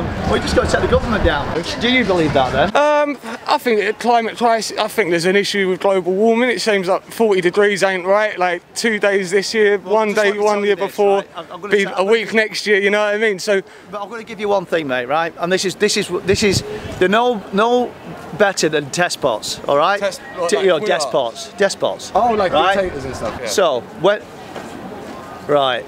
on. We just got to take the government down. Do you believe that then? I think climate crisis. I think there's an issue with global warming. It seems like 40 degrees ain't right. Like 2 days this year, one day one year before, right? Be a week next year. You know what I mean? So, but I'm going to give you one thing, mate. Right? And this is they're no better than test pots. All right? Despots. Oh, like right? dictators and stuff. Yeah. So when right.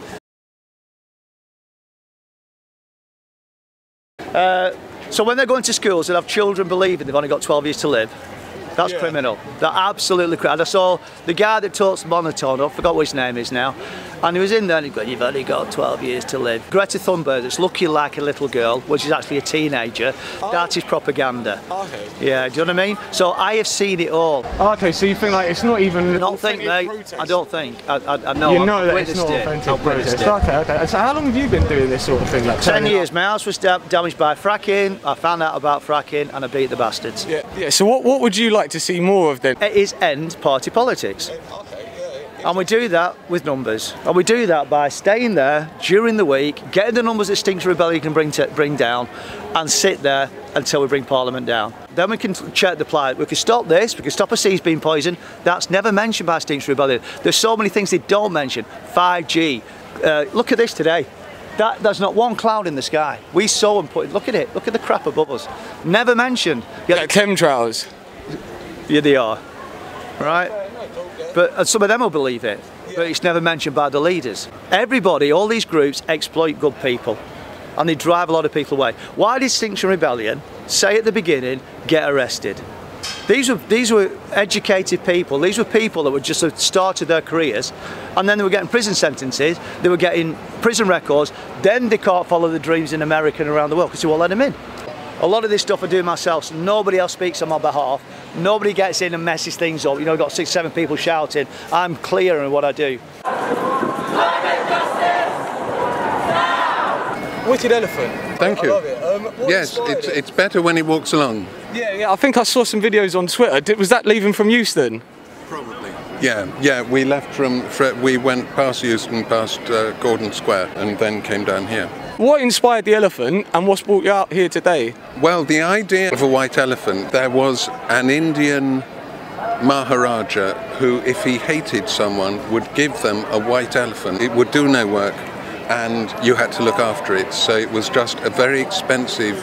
So when they're going to schools and have children believing they've only got 12 years to live, that's criminal. They're absolutely criminal. I saw the guy that talks monotone, I forgot what his name is now, and he was in there and he goes, you've only got 12 years to live. Greta Thunberg, that's looking like a little girl, which is actually a teenager, that is propaganda. Okay. Yeah, do you know what I mean? So I have seen it all. Okay, so you think like it's not even I don't think, mate. protest. I don't think. I know. You know that it's not authentic protest. Okay. So how long have you been doing this sort of thing? Like 10 years. My house was damaged by fracking. I found out about fracking and I beat the bastards. Yeah. So what would you like to see more of then? It is end party politics. And we do that with numbers. And we do that by staying there during the week, getting the numbers that Extinction Rebellion can bring down, and sit there until we bring Parliament down. Then we can check the plight. We can stop this, we can stop a seas being poisoned. That's never mentioned by Extinction Rebellion. There's so many things they don't mention. 5G. Look at this today. There's not one cloud in the sky. We saw and put, look at it, look at the crap above us. Never mentioned. Like chemtrails. Yeah, they are. Right? But some of them will believe it, but it's never mentioned by the leaders. Everybody, all these groups exploit good people and they drive a lot of people away. Why did Extinction Rebellion say at the beginning, get arrested? These were educated people. These were people that were just started their careers and then they were getting prison sentences, they were getting prison records, then they can't follow their dreams in America and around the world because they won't let them in. A lot of this stuff I do myself, so nobody else speaks on my behalf. Nobody gets in and messes things up. You know, I've got 6, 7 people shouting. I'm clear in what I do. Wicked elephant. Thank you. I love it. Yes, it's better when he walks along. Yeah. I think I saw some videos on Twitter. Was that leaving from Euston? Probably. Yeah. We left we went past Euston, past Gordon Square, and then came down here. What inspired the elephant and what's brought you out here today? Well, the idea of a white elephant, there was an Indian Maharaja who, if he hated someone, would give them a white elephant. It would do no work and you had to look after it. So it was just a very expensive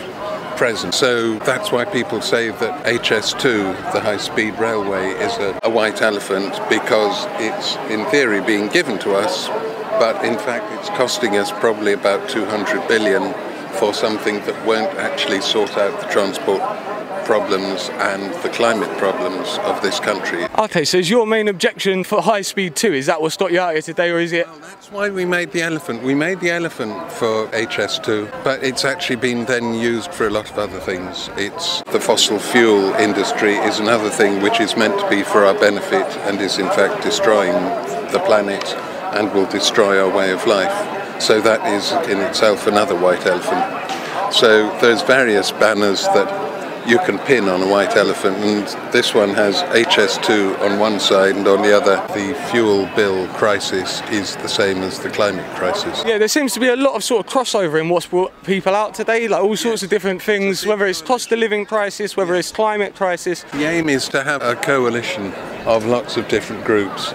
present. So that's why people say that HS2, the high-speed railway, is a white elephant, because it's in theory being given to us, but in fact it's costing us probably about 200 billion for something that won't actually sort out the transport problems and the climate problems of this country. Okay, so is your main objection for high speed too? Is that what's got you out here today, or is it? Well, that's why we made the elephant. We made the elephant for HS2, but it's actually been then used for a lot of other things. It's the fossil fuel industry is another thing which is meant to be for our benefit and is in fact destroying the planet and will destroy our way of life. So that is in itself another white elephant. So there's various banners that you can pin on a white elephant, and this one has HS2 on one side, and on the other the fuel bill crisis is the same as the climate crisis. Yeah, there seems to be a lot of sort of crossover in what's brought people out today, like all sorts of different things, whether it's cost of living crisis, whether it's climate crisis. The aim is to have a coalition of lots of different groups,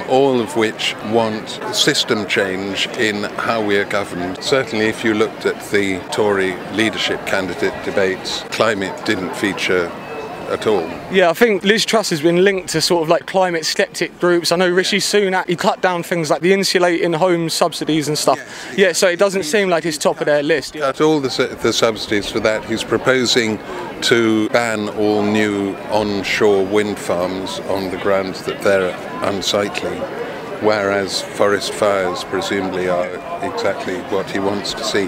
all of which want system change in how we are governed. Certainly if you looked at the Tory leadership candidate debates, climate didn't feature at all. Yeah, I think Liz Truss has been linked to sort of like climate skeptic groups. I know Rishi Sunak, he cut down things like the insulating home subsidies and stuff. Yes, yeah, so it doesn't seem like it's top of their list. Cut all the subsidies for that. He's proposing to ban all new onshore wind farms on the grounds that they're unsightly, whereas forest fires presumably are exactly what he wants to see.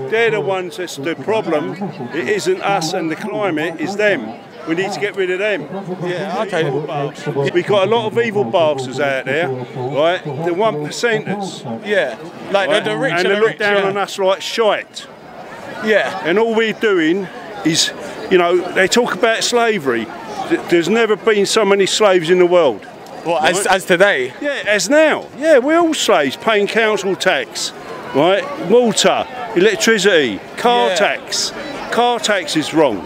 They're the ones that's the problem. It isn't us and the climate, it's them. We need to get rid of them. Yeah, okay. We've got a lot of evil bastards out there, right? The 1%ers. Yeah, like right? the rich and they look down on us like shite. Yeah. And all we're doing is, you know, they talk about slavery. There's never been so many slaves in the world. What, right? as today? Yeah, as now. Yeah, we're all slaves, paying council tax, right? Water, electricity, car Yeah. tax. Car tax is wrong.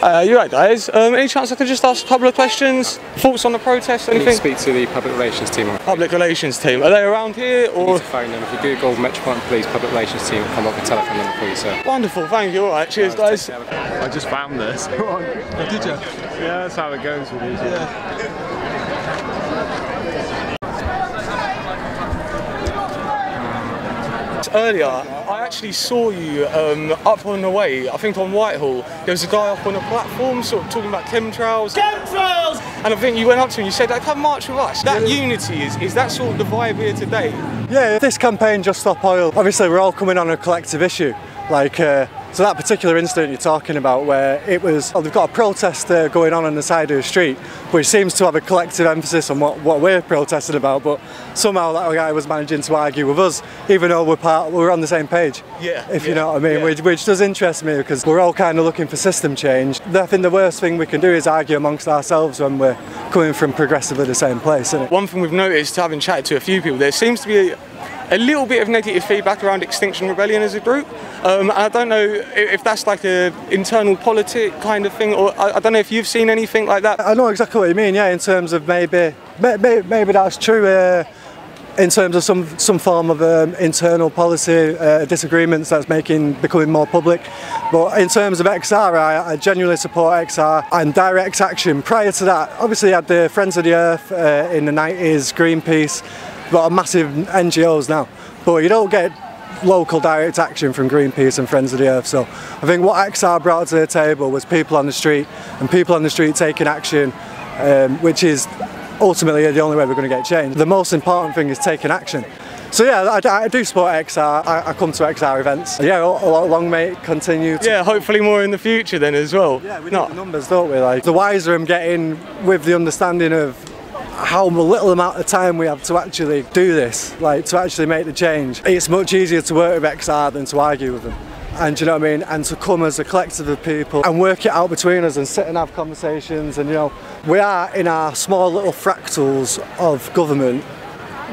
You right, guys? Any chance I could just ask a couple of questions? Thoughts on the protest? You need to Anything? speak to the public relations team. Public relations team. Are they around here You or? need to phone them. If you Google Metropolitan Police public relations team, it'll come up with a telephone number for you, sir. Wonderful. Thank you. All right. Cheers, guys. I just found this. Did you? Yeah, that's how it goes with these. Earlier, I actually saw you up on the way, I think on Whitehall. There was a guy up on a platform sort of talking about chemtrails. Chemtrails! And I think you went up to him and you said, come march with us. That unity, is that sort of the vibe here today? Yeah, this campaign, Just Stop Oil, obviously we're all coming on a collective issue. So that particular incident you're talking about where it was, they've got a protest going on the side of the street, which seems to have a collective emphasis on what we're protesting about, but somehow that guy was managing to argue with us, even though we're on the same page. Yeah. If you know what I mean, which does interest me because we're all kind of looking for system change. I think the worst thing we can do is argue amongst ourselves when we're coming from progressively the same place, isn't it? One thing we've noticed, having chatted to a few people, there seems to be a little bit of negative feedback around Extinction Rebellion as a group. I don't know if that's like an internal politic kind of thing, or I don't know if you've seen anything like that. I know exactly what you mean, yeah, in terms of maybe that's true in terms of some form of internal policy disagreements that's becoming more public. But in terms of XR, I genuinely support XR and direct action. Prior to that, obviously you had the Friends of the Earth in the 90s, Greenpeace, got massive NGOs now, but you don't get local direct action from Greenpeace and Friends of the Earth. So I think what XR brought to the table was people on the street, and people on the street taking action, which is ultimately the only way we're going to get change. The most important thing is taking action. So yeah, I do support XR. I come to XR events. Yeah, long may it continue. Yeah, hopefully more in the future then as well. Yeah, we need the numbers, don't we? Like, the wiser I'm getting with the understanding of how little amount of time we have to actually do this, like to actually make the change. It's much easier to work with XR than to argue with them. And do you know what I mean? And to come as a collective of people and work it out between us and sit and have conversations. And you know, we are in our small little fractals of government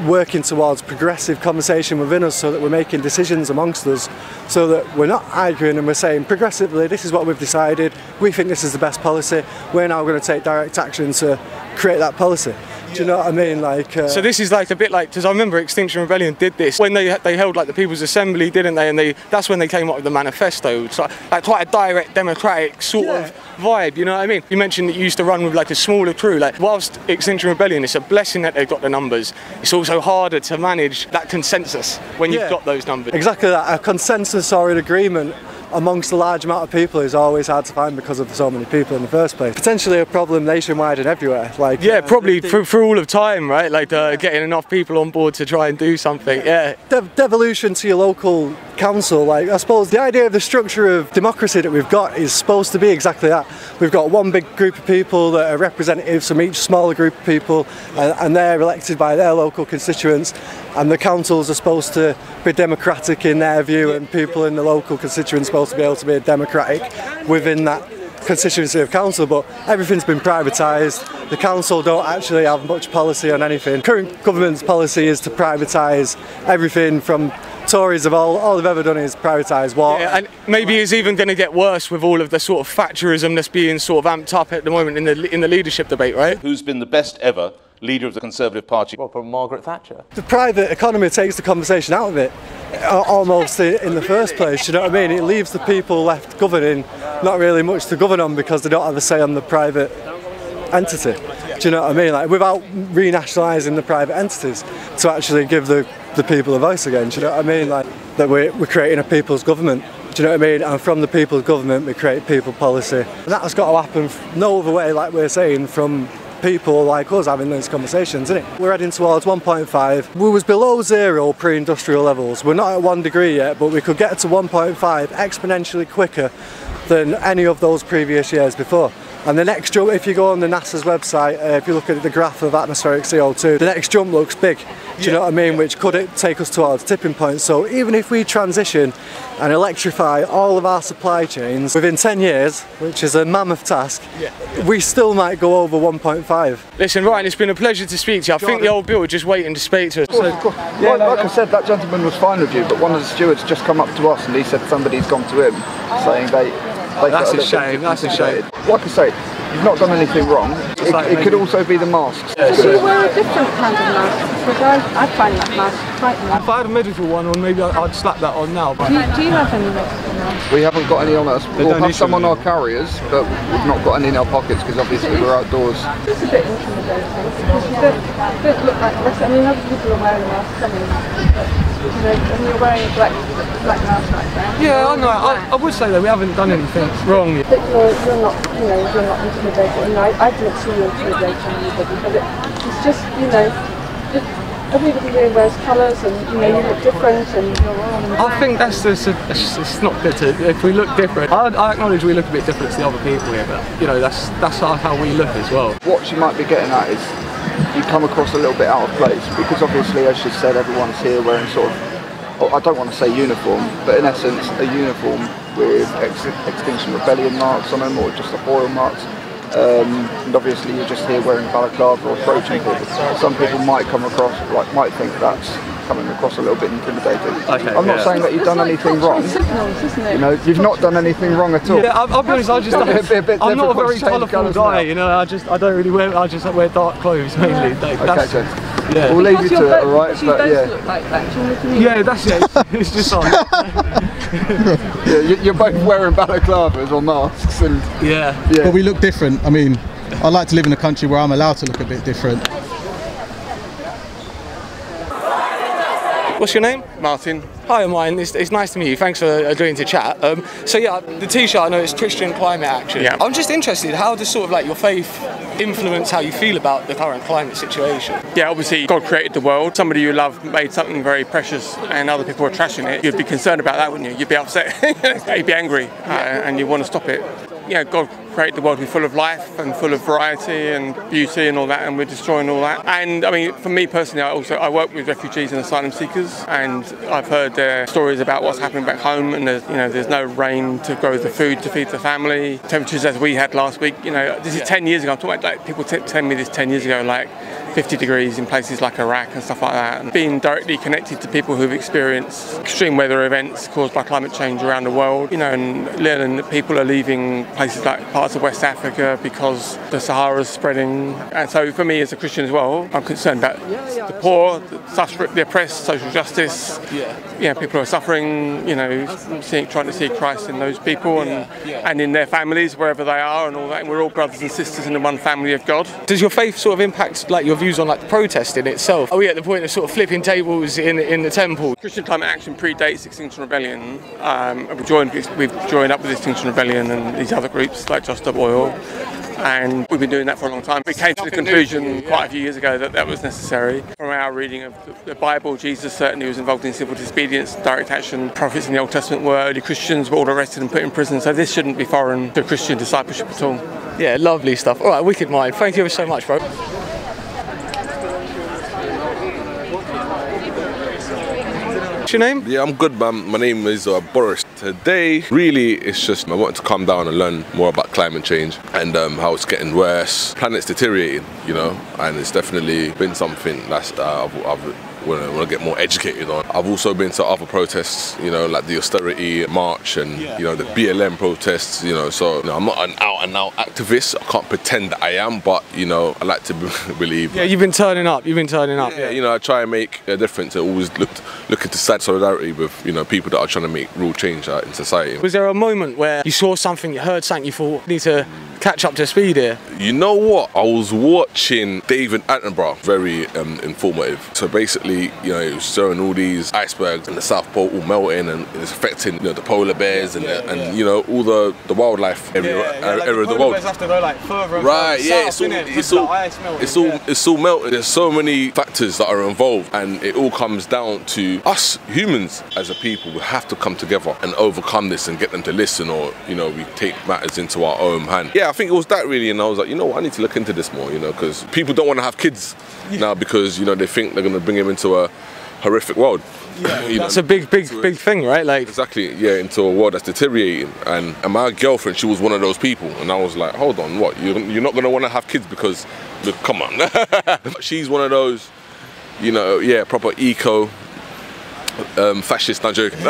working towards progressive conversation within us so that we're making decisions amongst us, so that we're not arguing and we're saying progressively this is what we've decided, we think this is the best policy, we're now going to take direct action to create that policy. Do you know what I mean? Like, so this is like a bit like, because I remember Extinction Rebellion did this when they held like the People's Assembly, didn't they? And that's when they came up with the manifesto. It's like quite a direct democratic sort of vibe. You know what I mean? You mentioned that you used to run with like a smaller crew. Like, whilst Extinction Rebellion, it's a blessing that they've got the numbers. It's also harder to manage that consensus when you've got those numbers. Exactly that. A consensus or an agreement amongst a large amount of people is always hard to find because of so many people in the first place. Potentially a problem nationwide and everywhere. Like, yeah, probably through all of time, right? Like getting enough people on board to try and do something. Yeah. Devolution to your local council. Like, I suppose the idea of the structure of democracy that we've got is supposed to be exactly that. We've got one big group of people that are representatives from each smaller group of people, and they're elected by their local constituents, and the councils are supposed to be democratic in their view, and people in the local constituents are supposed to be able to be democratic within that constituency of council. But everything's been privatised. The council don't actually have much policy on anything. Current government's policy is to privatise everything. From Tories have all they've ever done is privatise water. Yeah, and maybe it's even going to get worse with all of the sort of Thatcherism that's being sort of amped up at the moment in the leadership debate, right? Who's been the best ever leader of the Conservative Party? Well, from Margaret Thatcher. The private economy takes the conversation out of it, almost in the first place, you know what I mean? It leaves the people left governing not really much to govern on because they don't have a say on the private entity. Do you know what I mean? Like, without renationalising the private entities to actually give the people a voice again, do you know what I mean? Like, that we're creating a people's government. Do you know what I mean? And from the people's government we create people policy. And that has got to happen no other way, like we're saying, from people like us having those conversations, isn't it? We're heading towards 1.5. We was below zero pre-industrial levels. We're not at 1 degree yet, but we could get to 1.5 exponentially quicker than any of those previous years before. And the next jump, if you go on the NASA's website, if you look at the graph of atmospheric CO2, the next jump looks big. Do you know what I mean? Which could take us towards tipping point. So even if we transition and electrify all of our supply chains within 10 years, which is a mammoth task, we still might go over 1.5. Listen, Ryan, it's been a pleasure to speak to you. I think the old Bill was just waiting to speak to us. Yeah, like I said, that gentleman was fine with you, but one of the stewards just come up to us and he said somebody's gone to him saying they that's a shame, that's a shame. Like I say, you've not done anything wrong. It could also be the masks. Do you wear a different kind of mask? Because I find that mask quite nice. If I had a medical one on, maybe I'd slap that on now. But do you have any medical masks? We haven't got any on us. We'll have some on our carriers, but we've not got any in our pockets because obviously we're outdoors. It's a bit intimidating because you don't look like this. I mean, other people are wearing masks, I mean, and you're wearing a black mask right there. Yeah, I know. I would say that we haven't done anything wrong. But you're not, you're not intimidating. I didn't see you intimidating anybody, but it's just, everybody here wears colours and you look different and I think that's it's not good to, if we look different. I acknowledge we look a bit different to the other people here, but that's how we look as well. What you might be getting at is you come across a little bit out of place because obviously, as you said, everyone's here wearing sort of, I don't want to say uniform, but in essence a uniform with Extinction Rebellion marks on them or just the oil marks. And obviously you're just here wearing balaclava or approaching people. Some people might come across, might think that's coming across a little bit intimidating. Okay, I'm not saying that you've done anything wrong. Signals, isn't it? You've not done anything wrong at all. Yeah, I'll be honest, I'm not a very colourful guy, I don't really wear, I just wear dark clothes mainly. Okay, so yeah. We'll leave you to it, alright? You both look like that, do you know what I mean? Yeah, that's it, it's just on. You're both wearing balaclavas or masks and... Yeah. But we look different. I mean, I like to live in a country where I'm allowed to look a bit different. What's your name? Martin. Hi, I'm Ryan. It's nice to meet you. Thanks for agreeing to chat. So yeah, the T-shirt, I know it's Christian Climate Action. Yeah. I'm just interested, how does sort of your faith influence how you feel about the current climate situation? Yeah, obviously God created the world. Somebody you love made something very precious and other people are trashing it. You'd be concerned about that, wouldn't you? You'd be upset. You'd be angry and you want to stop it. Yeah, God created the world to be full of life and full of variety and beauty and all that, and we're destroying all that. And I mean, for me personally, I work with refugees and asylum seekers, and I've heard their stories about what's happening back home, and there's no rain to grow the food to feed the family. Temperatures as we had last week, this is 10 years ago. I'm talking about people telling me this 10 years ago, 50 degrees in places like Iraq and stuff like that. And being directly connected to people who've experienced extreme weather events caused by climate change around the world, and learning that people are leaving places like parts of West Africa because the Sahara's spreading. And so for me as a Christian as well, I'm concerned about the poor, the oppressed, social justice. People who are suffering, trying to see Christ in those people and in their families, wherever they are and all that. And we're all brothers and sisters in the one family of God. Does your faith sort of impact your views on the protest in itself? Are we at the point of sort of flipping tables in the temple? Christian Climate Action predates Extinction Rebellion. We've joined up with Extinction Rebellion and these other groups like Just Stop Oil, and we've been doing that for a long time. We came to the conclusion quite a few years ago that was necessary. From our reading of the Bible, Jesus certainly was involved in civil disobedience, direct action. Prophets in the Old Testament were early Christians, were all arrested and put in prison, so this shouldn't be foreign to Christian discipleship at all. Yeah, lovely stuff. All right, wicked mind. Thank you ever so much, bro. What's your name? Yeah, I'm good, man. My name is Boris. Today, really, it's just I wanted to calm down and learn more about climate change and how it's getting worse. Planet's deteriorating, and it's definitely been something that's I've want to get more educated on. I've also been to other protests, like the austerity march and the BLM protests, so I'm not an out-and-out activist. I can't pretend that I am, but I like to believe. Yeah, you've been turning up. Yeah, I try and make a difference. I always look into solidarity with people that are trying to make real change in society. Was there a moment where you saw something, you heard something, you thought, I need to catch up to speed here? You know what? I was watching David Attenborough, very informative. So basically, it was showing all these icebergs in the South Pole all melting, and it's affecting the polar bears and all the wildlife area of the world. Bears have to go further and right, south, it's all melting. There's so many factors that are involved, and it all comes down to us humans as a people. We have to come together and overcome this and get them to listen, or we take matters into our own hand. Yeah, yeah, I think it was that really, and I was like, you know what, I need to look into this more, you know, because people don't want to have kids now because, you know, they think they're going to bring them into a horrific world. Yeah, that's a big thing, right? Like exactly, yeah, into a world that's deteriorating. And my girlfriend, she was one of those people, and I was like, hold on, what? You're not going to want to have kids because, look, come on. She's one of those, you know, yeah, proper eco. Fascist, not joking. You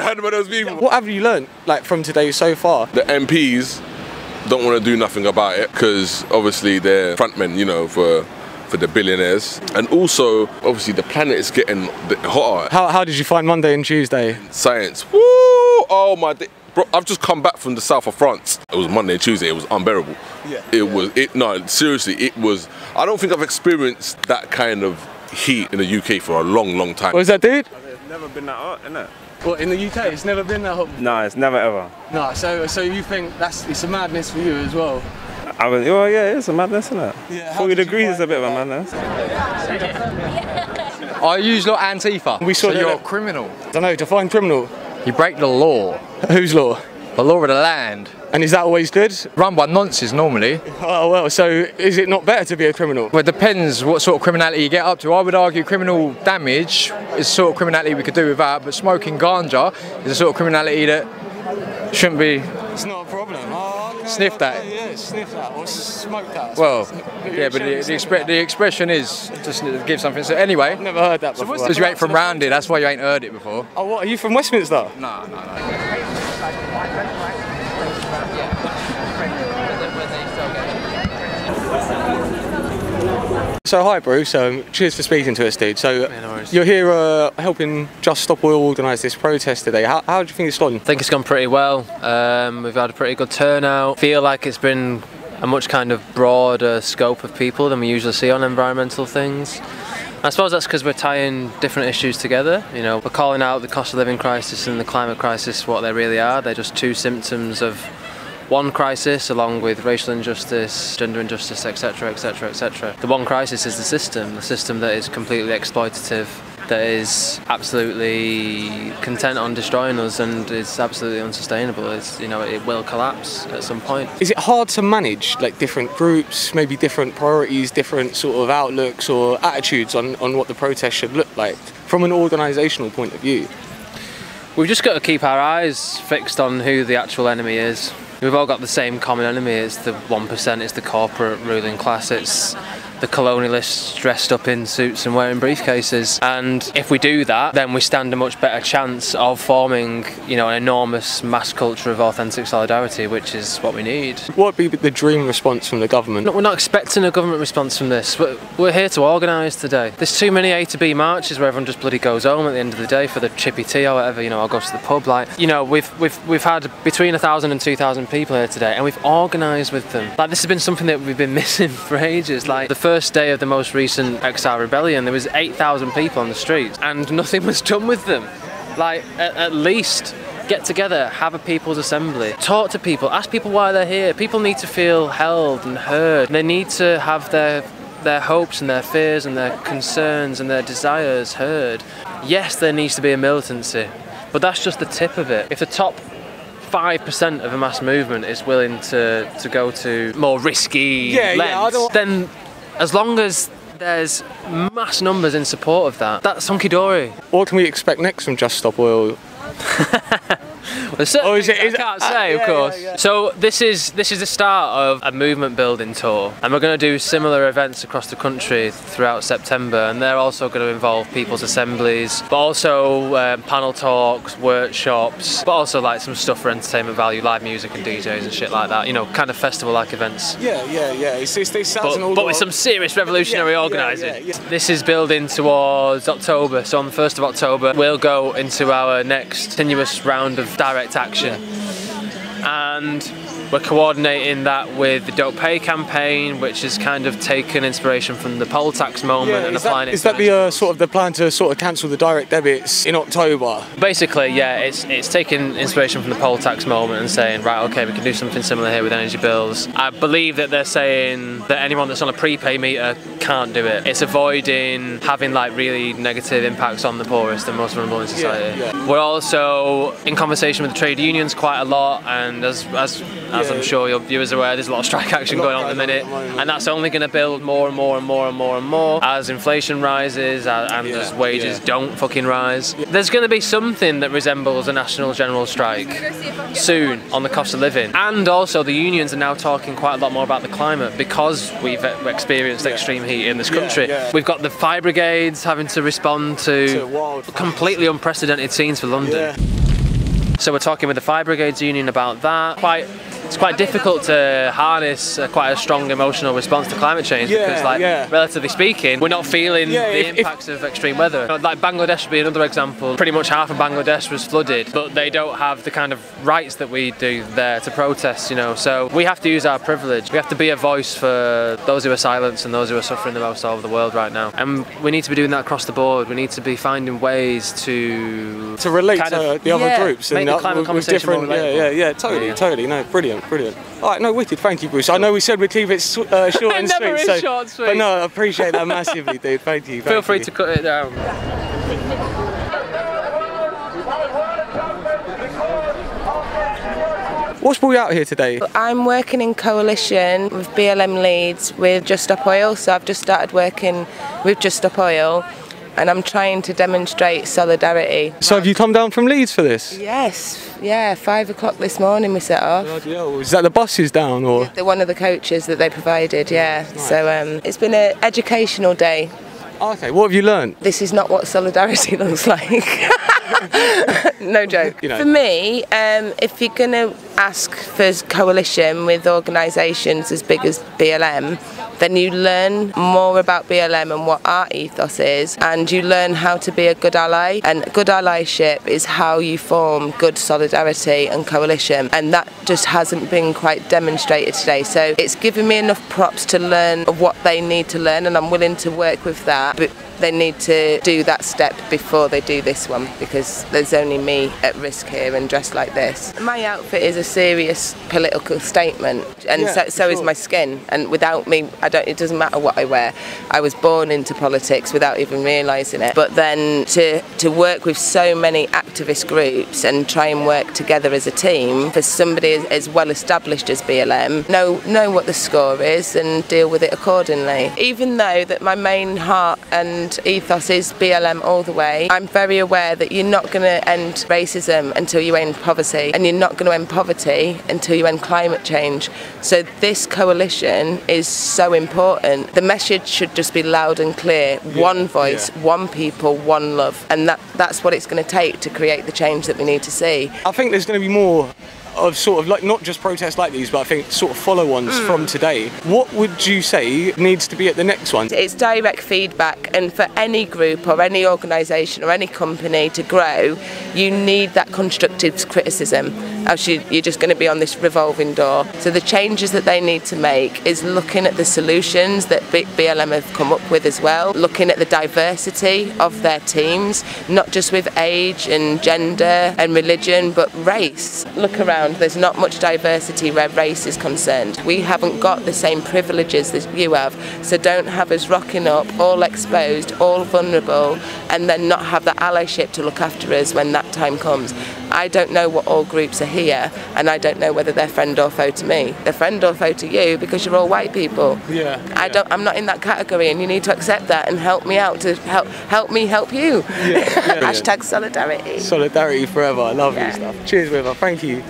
heard about those people? What have you learned, like, from today so far? The MPs don't want to do nothing about it because obviously they're frontmen, you know, for the billionaires, and also obviously the planet is getting hotter. How did you find Monday and Tuesday? Science. Woo! Oh my day. Bro, I've just come back from the south of France. It was Monday and Tuesday. It was unbearable. No, seriously, it was. I don't think I've experienced that kind of heat in the UK for a long time. What was that, dude? It's never been that hot, innit? What, in the UK? It's never been that hot? No, it's never ever. No, so you think it's a madness for you as well? Well, yeah, it's a madness, isn't it? Yeah, 40 degrees is a bit of a madness. I use lot Antifa. We saw so you're a criminal. I don't know, define criminal. You break the law. Whose law? The law of the land. And is that always good? Run by nonsense normally. Oh well, so is it not better to be a criminal? Well, it depends what sort of criminality you get up to. I would argue criminal damage is the sort of criminality we could do without, but smoking ganja is the sort of criminality that shouldn't be. It's not a problem. Oh, okay. Sniff that. Yeah, sniff that or smoke that. Well, yeah, but the expression is just to give something. So anyway, I've never heard that before. Because you ain't from round here, that's why you ain't heard it before. Oh, what? Are you from Westminster? No. So hi Bruce, cheers for speaking to us, dude. So you're here helping Just Stop Oil organise this protest today. How do you think it's gone? I think it's gone pretty well. We've had a pretty good turnout. I feel like it's been a much kind of broader scope of people than we usually see on environmental things. I suppose that's because we're tying different issues together. You know, we're calling out the cost of living crisis and the climate crisis what they really are. They're just two symptoms of one crisis, along with racial injustice, gender injustice, etc, etc, etc. The one crisis is the system that is completely exploitative, that is absolutely content on destroying us and is absolutely unsustainable. You know, it will collapse at some point. Is it hard to manage, like, different groups, maybe different priorities, different sort of outlooks or attitudes on what the protest should look like from an organisational point of view? We've just got to keep our eyes fixed on who the actual enemy is. We've all got the same common enemy. It's the 1%, it's the corporate ruling class, it's the colonialists dressed up in suits and wearing briefcases. And if we do that, then we stand a much better chance of forming, you know, an enormous mass culture of authentic solidarity, which is what we need. What would be the dream response from the government? We're not expecting a government response from this. We're here to organise today. There's too many A to B marches where everyone just bloody goes home at the end of the day for the chippy tea or whatever. You know, I'll go to the pub. Like, you know, we've had between 1,000 and 2,000 people here today, and we've organised with them. Like, this has been something that we've been missing for ages. Like, the first day of the most recent XR rebellion, there was 8,000 people on the streets and nothing was done with them. Like, at least get together, have a people's assembly, talk to people, ask people why they're here. People need to feel held and heard. They need to have their hopes and their fears and their concerns and their desires heard. Yes, there needs to be a militancy, but that's just the tip of it. If the top 5% of a mass movement is willing to go to more risky lengths, then as long as there's mass numbers in support of that, that's hunky-dory. What can we expect next from Just Stop Oil? I can't say, of course. Yeah. So this is the start of a movement building tour, and we're going to do similar events across the country throughout September, and they're also going to involve people's assemblies, but also panel talks, workshops, but also like some stuff for entertainment value, live music and DJs and shit like that. You know, kind of festival-like events. Yeah. But with some serious revolutionary organising. Yeah. This is building towards October. So on the 1st of October, we'll go into our next continuous round of direct action, and we're coordinating that with the Don't Pay campaign, which has kind of taken inspiration from the poll tax moment and applying it. Is that the sort of the plan to sort of cancel the direct debits in October? Basically, yeah, it's taking inspiration from the poll tax moment and saying, right, okay, we can do something similar here with energy bills. I believe that they're saying that anyone that's on a prepay meter can't do it. It's avoiding having like really negative impacts on the poorest and most vulnerable in society. We're also in conversation with the trade unions quite a lot, and as as I'm sure your viewers are aware. There's a lot of strike action going on at the minute, and that's only going to build more and more and more and more and more as inflation rises and as wages don't fucking rise. There's going to be something that resembles a national general strike soon on the cost of living, and also the unions are now talking quite a lot more about the climate because we've experienced extreme heat in this country. We've got the fire brigades having to respond to completely unprecedented scenes for London. So we're talking with the fire brigades union about that. It's quite difficult to harness quite a strong emotional response to climate change because, relatively speaking, we're not feeling the impacts of extreme weather. Like Bangladesh would be another example. Pretty much half of Bangladesh was flooded, but they don't have the kind of rights that we do there to protest, you know. So we have to use our privilege. We have to be a voice for those who are silenced and those who are suffering the most all over the world right now. And we need to be doing that across the board. We need to be finding ways to relate to the other groups and make the climate conversation more relatable. Totally. No, brilliant. All right, no, wicked. Thank you, Bruce. I know we said we'd keep it short and sweet. It never is short and sweet. But no, I appreciate that massively, dude. Thank you. Feel free to cut it down. What's brought you out here today? I'm working in coalition with BLM Leeds with Just Stop Oil, so I've just started working with Just Stop Oil. And I'm trying to demonstrate solidarity. So have you come down from Leeds for this? Yes, 5 o'clock this morning we set off. Is that the buses down or? One of the coaches that they provided, Nice. So it's been an educational day. Okay, what have you learned? This is not what solidarity looks like. No joke. For me, if you're going to ask for coalition with organisations as big as BLM, then you learn more about BLM and what our ethos is, and you learn how to be a good ally. And good allyship is how you form good solidarity and coalition, and that just hasn't been quite demonstrated today. So it's given me enough props to learn what they need to learn, and I'm willing to work with that. But they need to do that step before they do this one, because there's only me at risk here and dressed like this. My outfit is a serious political statement, and so is my skin, and without me it doesn't matter what I wear. I was born into politics without even realising it, but then to work with so many activist groups and try and work together as a team for somebody as well established as BLM, know what the score is and deal with it accordingly. Even though that my main heart and ethos is BLM all the way, I'm very aware that you're not going to end racism until you end poverty, and you're not going to end poverty until you end climate change. So this coalition is so important. The message should just be loud and clear. One voice, one people, one love, and that's what it's going to take to create the change that we need to see. I think there's going to be more of sort of like not just protests like these, but I think sort of follow-ons from today. What would you say needs to be at the next one? It's direct feedback, and for any group or any organisation or any company to grow, you need that constructive criticism, else you're just going to be on this revolving door. So the changes that they need to make is looking at the solutions that BLM have come up with as well, looking at the diversity of their teams, not just with age and gender and religion, but race. Look around, there's not much diversity where race is concerned. We haven't got the same privileges that you have, so don't have us rocking up, all exposed, all vulnerable, and then not have the allyship to look after us when that time comes. I don't know what all groups are here, and I don't know whether they're friend or foe to me. They're friend or foe to you because you're all white people. I'm not in that category, and you need to accept that and help me out to help me help you. Hashtag solidarity. Solidarity forever. I love you stuff. Cheers, River. Thank you.